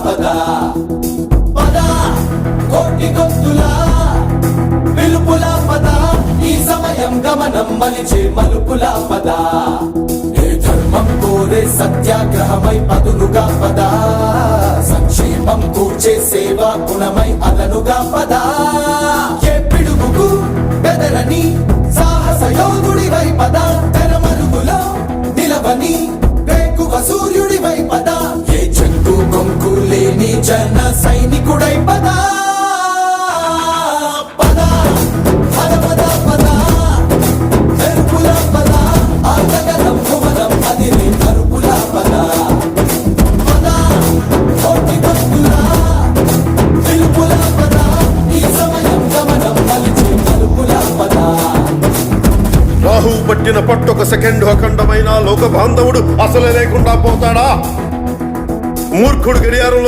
పద పద కోటి గొంతులా పిలుపుల పద ఈ సమయం గమనం మలిచే మలుపుల పద ఏ ధర్మం కోరే సత్యాగ్రహమై పదునుగా పద సంక్షేమం కూర్చే సేవా గుణమై అదనుగా పద ఏ పిడుగుకు బెదరని సాహస యోధుడివై పద తెరమరుగులో నిలవని వేకువ సూర్యుడివై పద ఏ చెక్కు కొంకు లేని జన సైనికుడై పద పద పద పద పద మెరుపుల పద ఆగగలం భువనం అదిరి మరుపుల పద పద కోటి గొంతులా పిలుపుల పద ఈ సమయం గమనం మలిచే మలుపుల పద రాహు పట్టిన పట్టొక సెకండ్ అఖండమైన లోక బాంధవుడు అసలే లేకుండా పోతాడా? మూర్ఖుడు గడియారంలో